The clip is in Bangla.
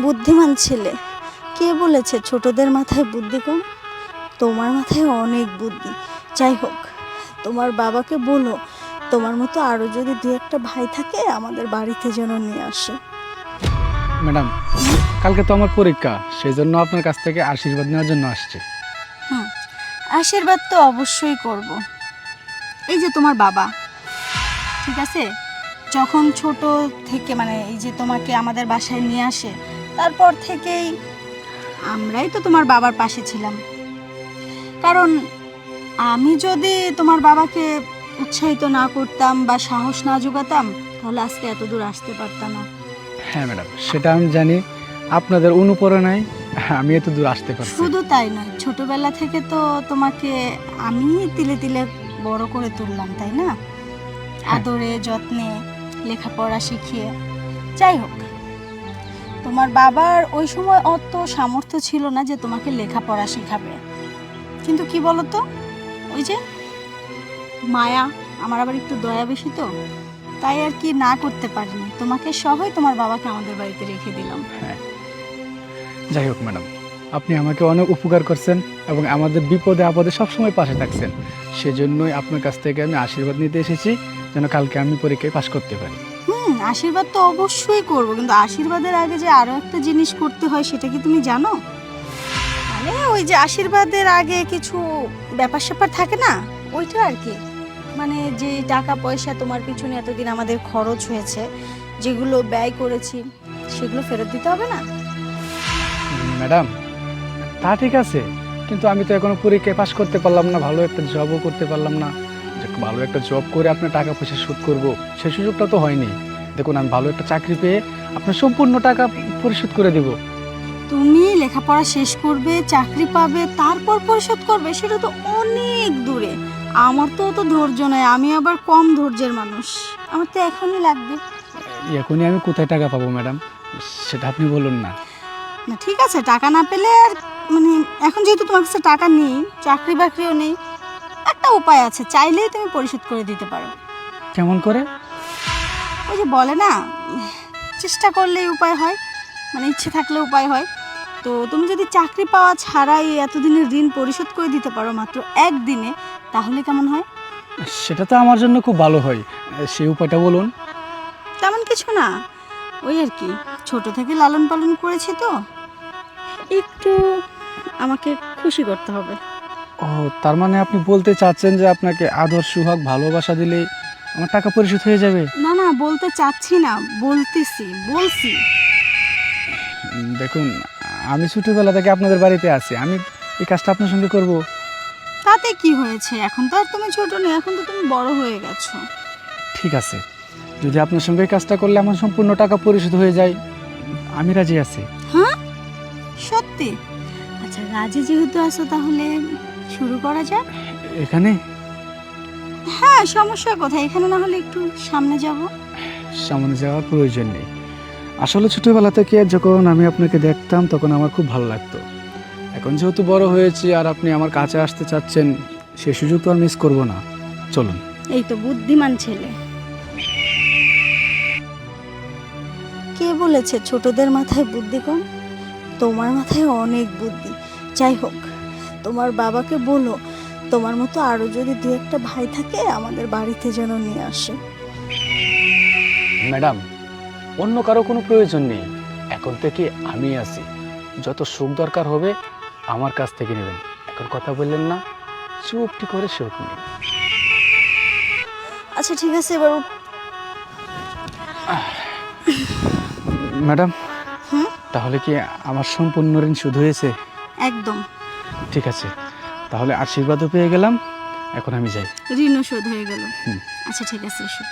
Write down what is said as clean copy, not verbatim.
বুদ্ধিমান ছেলে। কে বলেছে ছোটদের মাথায় বুদ্ধি কম? তোমার মাথায় অনেক বুদ্ধি। যাই হোক, তোমার বাবাকে বলো তোমার মতো আরও যদি দু একটা ভাই থাকে আমাদের বাড়িতে যেন নিয়ে আসে। ম্যাডাম, কালকে তো আমার পরীক্ষা, সেই জন্য আপনার কাছ থেকে আশীর্বাদ নেওয়ার জন্য আসছে। আশীর্বাদ তো অবশ্যই করব। এই যে তোমার বাবা, ঠিক আছে, যখন ছোট থেকে মানে এই যে তোমাকে আমাদের বাসায় নিয়ে আসে, তারপর থেকেই আমরাই তো তোমার বাবার পাশে ছিলাম। কারণ আমি যদি তোমার বাবাকে উৎসাহিত না করতাম বা সাহস না জোগাতাম, তাহলে আজকে এত দূর আসতে পারতাম না। হ্যাঁ ম্যাডাম, সেটা আমি জানি। আপনাদের অনুপ্রেরণায় আমি এত দূর আসতে পারছি। শুধু তাই নয়, ছোটবেলা থেকে তো তোমাকে আমি তিলে তিলে বড় করে তুললাম, তাই না? আদরে যত্নে লেখাপড়া শিখিয়ে। যাই হোক, তোমার বাবার ওই সময় অত সামর্থ্য ছিল না যে তোমাকে লেখাপড়া শেখাবে, কিন্তু কি বলতো, ওই যে মায়া, আমার আবার একটু দয়া বেশি তো, তাই আর কি না করতে পারিনি, তোমাকে সহই তোমার বাবাকে আমাদের বাড়িতে রেখে দিলাম। হ্যাঁ, যাই হোক ম্যাডাম, আপনি আমাকে অনেক উপকার করছেন এবং আমাদের বিপদে আপদে সবসময় পাশে থাকছেন। সেজন্যই আপনার কাছ থেকে আমি আশীর্বাদ নিতে এসেছি, যেন কালকে আমি পরীক্ষায় পাশ করতে পারি। আশীর্বাদ তো অবশ্যই করব, কিন্তু আশীর্বাদের আগে যে আরো একটা জিনিস করতে হয় সেটা কি তুমি জানো? মানে ওই যে আশীর্বাদের আগে কিছু ব্যাপার স্যাপার থাকে না, ওইটা আর কি। মানে যে টাকা পয়সা তোমার পিছনে এতদিন আমাদের খরচ হয়েছে, যেগুলো ব্যয় করেছি, সেগুলো ফেরত দিতে হবে না? ম্যাডাম, তা ঠিক আছে, কিন্তু আমি তো এখনো পরীক্ষায় পাশ করতে পারলাম না, ভালো একটা জবও করতে পারলাম না। যে ভালো একটা জব করে আপনার টাকা পয়সা শোধ করব, সেই সুযোগটা তো হয়নি। দেখুন, আমি ভালো একটা চাকরি পেয়ে আপনার সম্পূর্ণ টাকা পরিশোধ করে দেব। তুমি লেখাপড়া শেষ করবে, চাকরি পাবে, তারপর পরিশোধ করবে, সেটা তো অনেক দূরে। আমার তো অত ধৈর্য নয়, আমি আবার কম ধৈর্যের মানুষ, আমার তো এখনই লাগবে। এখনই আমি কোথায় টাকা পাবো ম্যাডাম, সেটা আপনি বলুন না। না ঠিক আছে, টাকা না পেলে আর মানে এখন যেহেতু তোমার কাছে টাকা নেই, চাকরি বাকরিও নেই, একটা উপায় আছে, চাইলেই তুমি পরিশোধ করে দিতে পারো। কেমন করে? ওই যে বলে না, চেষ্টা করলেই উপায় হয়, মানে ইচ্ছে থাকলে উপায় হয়। তো তুমি যদি চাকরি পাওয়া ছাড়াই এতদিনের ঋণ পরিশোধ করে দিতে পারো মাত্র একদিনে, তাহলে কেমন হয়? সেটা তো আমার জন্য খুব ভালো হয়, সেই উপায়টা বলুন। তেমন কিছু না, ওই আর কি, ছোট থেকে লালন পালন করেছি তো, একটু আমাকে খুশি করতে হবে। ও, তার মানে আপনি বলতে চাচ্ছেন যে আপনাকে আদর সুহাগ ভালোবাসা দিলেই আমার টাকা পরিশোধ হয়ে যাবে? না না, বলতে চাচ্ছি না, বলছি। দেখুন, আমি ছোটবেলা থেকে আপনাদের বাড়িতে আছি, আমি এই কাজটা আপনার সঙ্গে করব। তাতে কি হয়েছে, এখন তো আর তুমি ছোট নেই, এখন তো তুমি বড় হয়ে গেছো। ঠিক আছে, যদি আপনার সঙ্গে এই কাজটা করলে আমার সম্পূর্ণ টাকা পরিশোধ হয়ে যায়, আমি রাজি আছি। হ্যাঁ, সত্যি? আচ্ছা, রাজি যেহেতু আছো, তাহলে শুরু করা যাক। এখানে? হ্যাঁ, সমস্যা কোথায়, এখানে না হলে একটু সামনে যাব। সামনে যাওয়ার প্রয়োজন নেই। আসলে ছোটবেলা থেকে যখন আমি আপনাকে দেখতাম তখন আমার খুব ভালো লাগতো। এখন যেহেতু বড় হয়েছি আর আপনি আমার কাছে আসতে চাচ্ছেন, সেই সুযোগ তো আর মিস করব না। চলুন। এই তো বুদ্ধিমান ছেলে। কে বলেছে ছোটদের মাথায় বুদ্ধি কম? তোমার মাথায় অনেক বুদ্ধি। যাই হোক, তোমার বাবাকে বলো তোমার মতো আরো যদি দু একটা ভাই থাকে আমাদের বাড়িতে যেন নিয়ে আসে। ম্যাডাম, অন্য কারো কোনো প্রয়োজন নেই, এখন থেকে আমি আছি। যত সুখ দরকার হবে আমার কাছ থেকে নেবেন। এখন কথা বললেন না, চুপটি করে সুখ নেই। আচ্ছা ঠিক আছে, এবার ম্যাডাম, হুম, তাহলে কি আমার সম্পূর্ণ ঋণ শোধ হয়েছে? একদম। ঠিক আছে, তাহলে আশীর্বাদও পেয়ে গেলাম, এখন আমি যাই। ঋণও শোধ হয়ে গেল। হুম। আচ্ছা ঠিক আছে, এসো।